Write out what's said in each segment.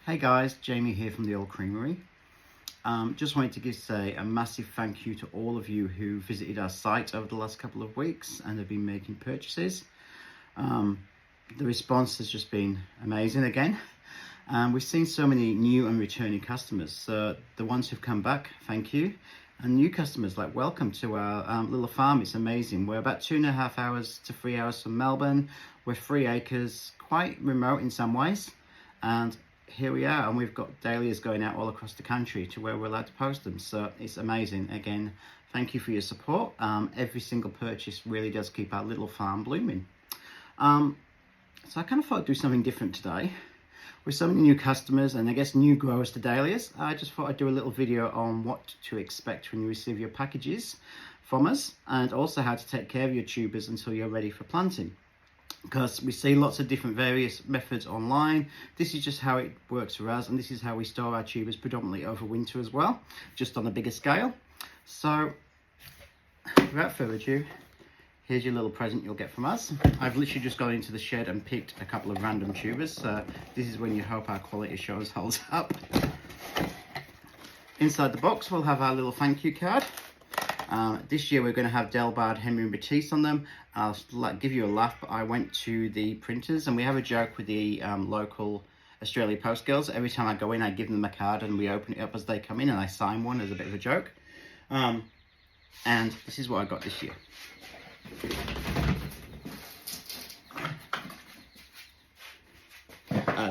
Hey guys, Jamie here from the Olde Creamery. Just wanted to say a massive thank you to all of you who visited our site over the last couple of weeks and have been making purchases. The response has just been amazing again. We've seen so many new and returning customers. So the ones who've come back, thank you. And new customers, like, welcome to our little farm. It's amazing. We're about 2.5 hours to 3 hours from Melbourne. We're 3 acres, quite remote in some ways. And here we are, and we've got dahlias going out all across the country to where we're allowed to post them. So it's amazing. Again, thank you for your support. Every single purchase really does keep our little farm blooming. So I kind of thought I'd do something different today. With so many new customers and I guess new growers to dahlias, I just thought I'd do a little video on what to expect when you receive your packages from us, and also how to take care of your tubers until you're ready for planting. Because we see lots of different various methods online. This is just how it works for us, and this is how we store our tubers predominantly over winter as well, just on a bigger scale. So without further ado, here's your little present you'll get from us. I've literally just gone into the shed and picked a couple of random tubers. So this is when you hope our quality assurance holds up. Inside the box we'll have our little thank you card. This year we're going to have Delbard, Henry and Batiste on them. I'll give you a laugh, but I went to the printers and we have a joke with the local Australia Post girls. Every time I go in, I give them a card and we open it up as they come in, and I sign one as a bit of a joke. And this is what I got this year.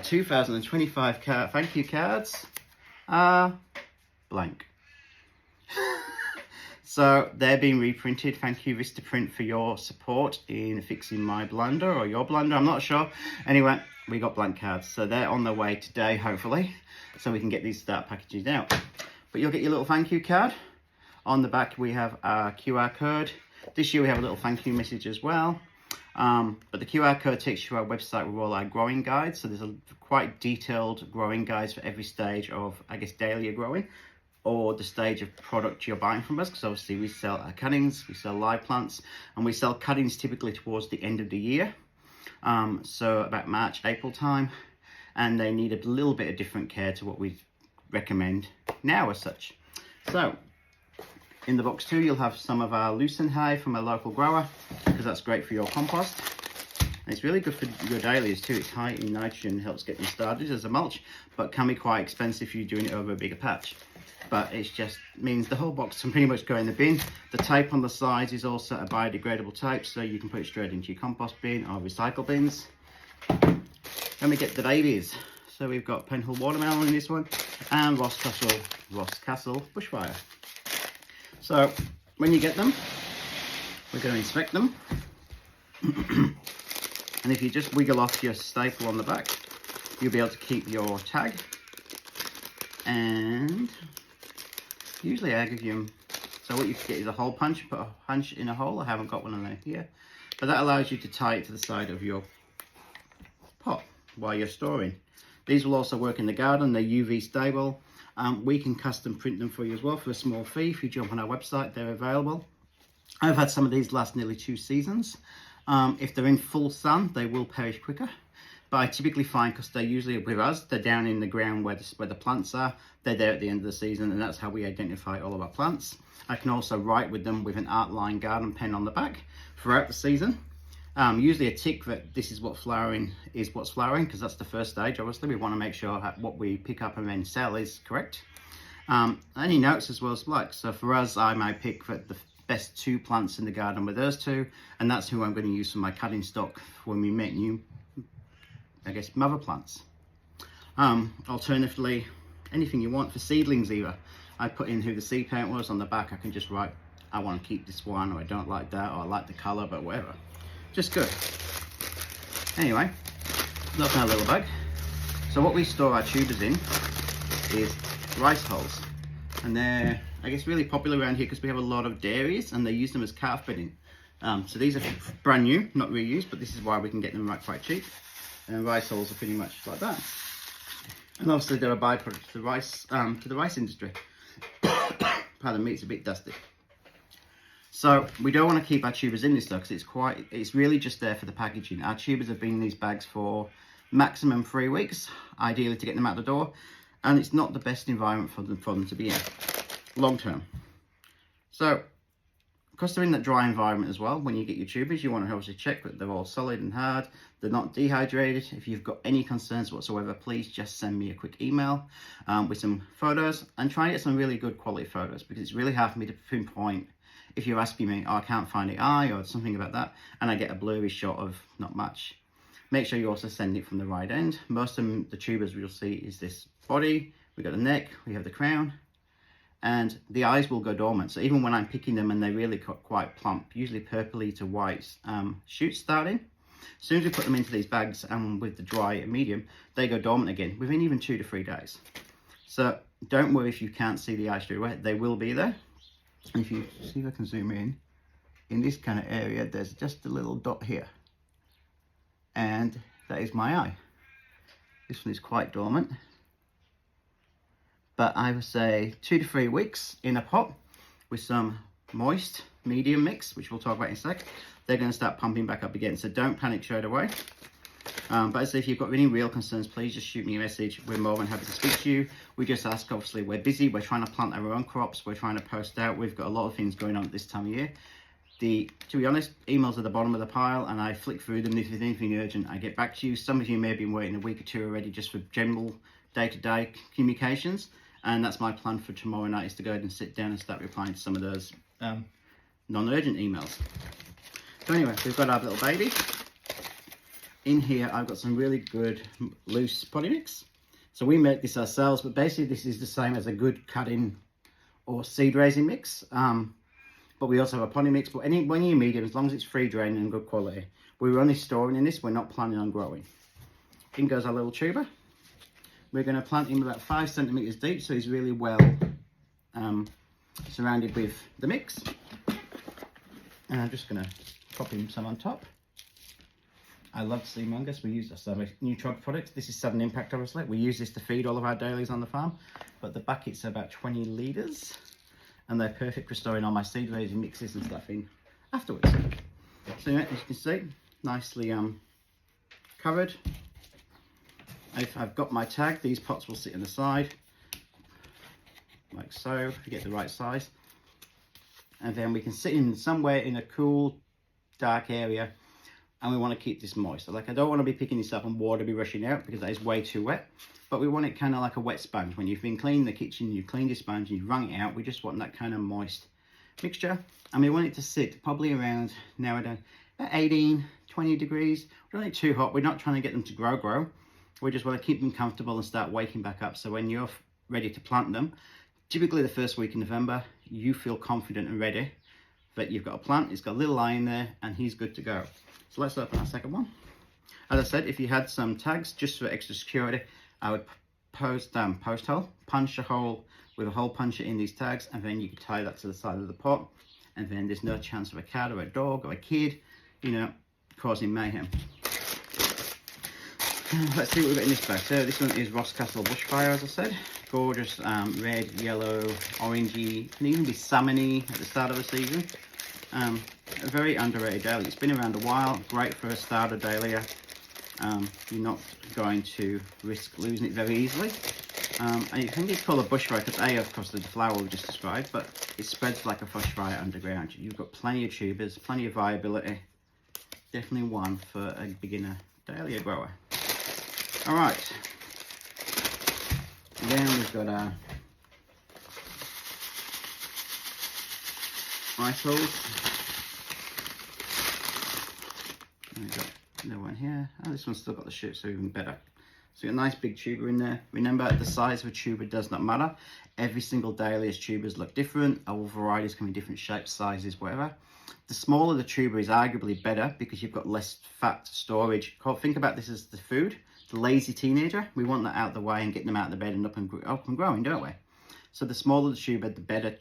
2025 thank you cards are blank. So they're being reprinted. Thank you Vistaprint for your support in fixing my blunder, or your blunder, I'm not sure. Anyway, we got blank cards, so they're on their way today hopefully, so we can get these start packages out. But you'll get your little thank you card. On the back we have our QR code. This year we have a little thank you message as well. But the QR code takes you to our website with all our growing guides. So there's a quite detailed growing guides for every stage of, I guess, dahlia growing, or the stage of product you're buying from us. Because obviously we sell our cuttings, we sell live plants, and we sell cuttings typically towards the end of the year. So about March, April time. And they need a little bit of different care to what we recommend now as such. So in the box too, you'll have some of our lucerne hay from a local grower, because that's great for your compost. And it's really good for your dahlias too. It's high in nitrogen, helps get them started as a mulch, but can be quite expensive if you're doing it over a bigger patch. But it just means the whole box can pretty much go in the bin. The tape on the sides is also a biodegradable tape, so you can put it straight into your compost bin or recycle bins. Then we get the babies. So we've got Penhill watermelon in this one, and Ross Castle bushfire. So when you get them, we're going to inspect them. And if you just wiggle off your staple on the back, you'll be able to keep your tag. And usually I give you, so what you get is a hole punch. Put a punch in a hole. I haven't got one on there here, but that allows you to tie it to the side of your pot while you're storing. These will also work in the garden. They're UV stable. We can custom print them for you as well for a small fee. If you jump on our website, they're available. I've had some of these last nearly 2 seasons. If they're in full sun, they will perish quicker. But I typically find, because they're usually with us, they're down in the ground where the plants are. They're there at the end of the season, and that's how we identify all of our plants. I can also write with them with an art line garden pen on the back throughout the season. Usually a tick that this is what's flowering, because that's the first stage. Obviously we want to make sure what we pick up and then sell is correct. Any notes as well as like, so for us, I might pick the best 2 plants in the garden with those 2, and that's who I'm going to use for my cutting stock when we make new, I guess, mother plants. Alternatively, anything you want for seedlings either. I put in who the seed parent was on the back. I can just write, I want to keep this one, or I don't like that, or I like the color, but whatever. Just good. Anyway, that's our little bag. So what we store our tubers in is rice hulls, and they're, I guess, really popular around here because we have a lot of dairies and they use them as calf bedding. So these are brand new, not reused, but this is why we can get them quite cheap. And rice hulls are pretty much like that. And obviously they're a byproduct to the rice industry. Pardon me, it's a bit dusty. So we don't want to keep our tubers in this though, because it's really just there for the packaging. Our tubers have been in these bags for maximum 3 weeks, ideally, to get them out the door. And it's not the best environment for them to be in long term. So, because they're in that dry environment as well, when you get your tubers, you want to obviously check that they're all solid and hard, they're not dehydrated. If you've got any concerns whatsoever, please just send me a quick email with some photos, and try and get some really good quality photos, because it's really hard for me to pinpoint if you're asking me, oh, I can't find the eye or something about that, and I get a blurry shot of not much. Make sure you also send it from the right end. Most of them, the tubers you'll see is this body, we got the neck, we have the crown, and the eyes will go dormant. So even when I'm picking them and they're really quite plump, usually purpley to white shoots starting, as soon as we put them into these bags and with the dry and medium, they go dormant again within even 2 to 3 days. So don't worry if you can't see the eyes straight away, they will be there. And if you see if I can zoom in this kind of area, there's just a little dot here. And that is my eye. This one is quite dormant. But I would say 2 to 3 weeks in a pot with some moist medium mix, which we'll talk about in a sec. They're going to start pumping back up again, so don't panic straight away. But as I say, if you've got any real concerns, please just shoot me a message. We're more than happy to speak to you. We just ask, obviously, we're busy, we're trying to plant our own crops, we're trying to post out, we've got a lot of things going on at this time of year. To be honest, emails at the bottom of the pile, and I flick through them. If there's anything urgent, I get back to you. Some of you may have been waiting a week or 2 already just for general day-to-day communications. And that's my plan for tomorrow night, is to go ahead and sit down and start replying to some of those non-urgent emails. So anyway, we've got our little baby. In here, I've got some really good loose potting mix. So we make this ourselves, but basically this is the same as a good cutting or seed raising mix. But we also have a potting mix, but when you're medium, as long as it's free draining and good quality, we're only storing in this, we're not planning on growing. In goes our little tuber. We're going to plant him about 5 centimeters deep, so he's really well surrounded with the mix. And I'm just going to pop him some on top. I love sea mungus. We use this new Trog product. This is Southern Impact, obviously. We use this to feed all of our dahlias on the farm, but the buckets are about 20 litres, and they're perfect for storing all my seed raising mixes and stuff in afterwards. So yeah, as you can see, nicely covered. If I've got my tag, these pots will sit on the side, like so, to get the right size. And then we can sit in somewhere in a cool, dark area, and we want to keep this moist. So like, I don't want to be picking this up and water be rushing out, because that is way too wet. But we want it kind of like a wet sponge. When you've been cleaning the kitchen, you've cleaned your sponge and you've wrung it out, we just want that kind of moist mixture. And we want it to sit probably around, nowadays, at 18, 20 degrees. We don't want it too hot. We're not trying to get them to grow. We just want to keep them comfortable and start waking back up. So when you're ready to plant them, typically the first week in November, you feel confident and ready that you've got a plant, it's got a little eye in there, and he's good to go. So let's open our second one. As I said, if you had some tags, just for extra security, I would punch a hole with a hole puncher in these tags, and then you can tie that to the side of the pot, and then there's no chance of a cat or a dog or a kid, causing mayhem. Let's see what we've got in this bag. So this one is Rosscastle Bushfire, as I said. Gorgeous red, yellow, orangey, can even be salmony at the start of the season. A very underrated dahlia. It's been around a while, great for a starter dahlia. You're not going to risk losing it very easily. And I think it's called a bushfire because of course, the flower we just described, but it spreads like a bushfire underground. You've got plenty of tubers, plenty of viability. Definitely one for a beginner dahlia grower. All right, then we've got our ice holes. We've got another one here. Oh, this one's still got the shoot, so even better. So you've got a nice big tuber in there. Remember, the size of a tuber does not matter. Every single dahlia's tubers look different. All varieties come in different shapes, sizes, whatever. The smaller the tuber is arguably better because you've got less fat storage. Think about this as the food. The lazy teenager, we want that out of the way and getting them out of the bed and up and growing, don't we? So the smaller the tuber, the better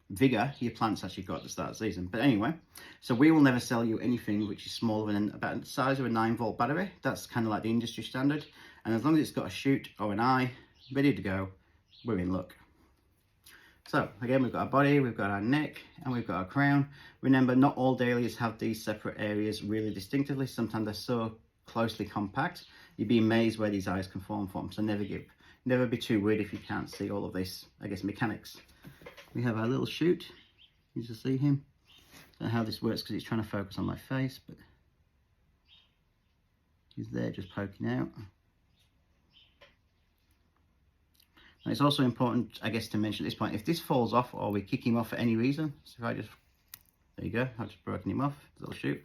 vigor your plants actually got at the start of the season. But anyway, so we will never sell you anything which is smaller than about the size of a 9-volt battery. That's kind of like the industry standard. And as long as it's got a shoot or an eye ready to go, we're in luck. So again, we've got our body, we've got our neck, and we've got our crown. Remember, not all dahlias have these separate areas really distinctively. Sometimes they're so closely compact You'd be amazed where these eyes can form from. So never be too worried if you can't see all of this, I guess, mechanics. We have our little shoot. You just see him. I don't know how this works because he's trying to focus on my face, but he's there just poking out. And it's also important, I guess, to mention at this point, if this falls off or we kick him off for any reason, so if I just, there you go, I've just broken him off, little shoot.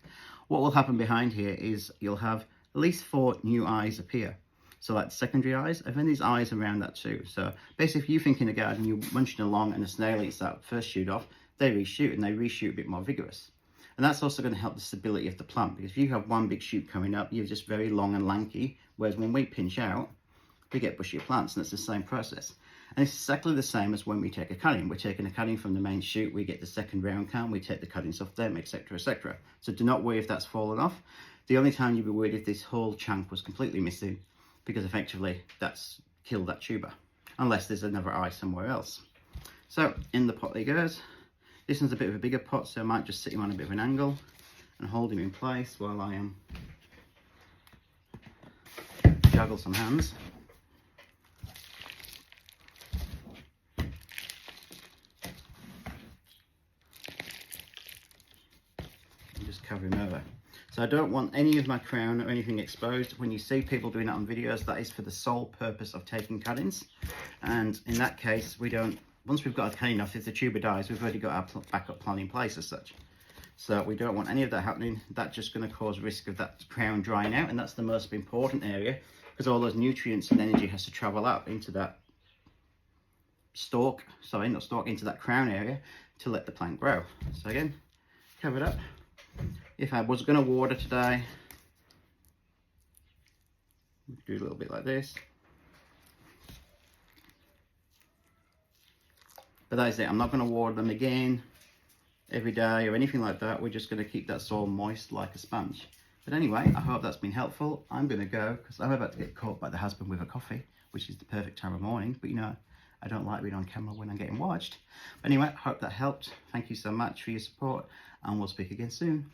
What will happen behind here is you'll have at least 4 new eyes appear. So like the secondary eyes, and then these eyes around that too. So basically if you think in a garden, you're munching along and a snail eats that first shoot off, they reshoot and they reshoot a bit more vigorous. And that's also going to help the stability of the plant, because if you have one big shoot coming up, you're just very long and lanky, whereas when we pinch out, we get bushier plants, and it's the same process. And it's exactly the same as when we take a cutting. We're taking a cutting from the main shoot, we get the second round count, we take the cuttings off them, etc, etc. So do not worry if that's fallen off. The only time you'd be worried if this whole chunk was completely missing, because effectively that's killed that tuber, unless there's another eye somewhere else. So in the pot he goes. This one's a bit of a bigger pot, so I might just sit him on a bit of an angle and hold him in place while I juggle some hands. Just cover him over. So I don't want any of my crown or anything exposed. When you see people doing that on videos, that is for the sole purpose of taking cuttings. And in that case, we don't, once we've got a cutting off, if the tuber dies, we've already got our backup plan in place as such. So we don't want any of that happening. That's just going to cause risk of that crown drying out, and that's the most important area, because all those nutrients and energy has to travel up into that stalk, sorry, not stalk, into that crown area to let the plant grow. So again, cover it up. If I was going to water today, do a little bit like this. But that is it. I'm not going to water them again every day or anything like that. We're just going to keep that soil moist like a sponge. But anyway, I hope that's been helpful. I'm going to go because I'm about to get caught by the husband with a coffee, which is the perfect time of morning. But you know, I don't like being on camera when I'm getting watched. But anyway, I hope that helped. Thank you so much for your support, and we'll speak again soon.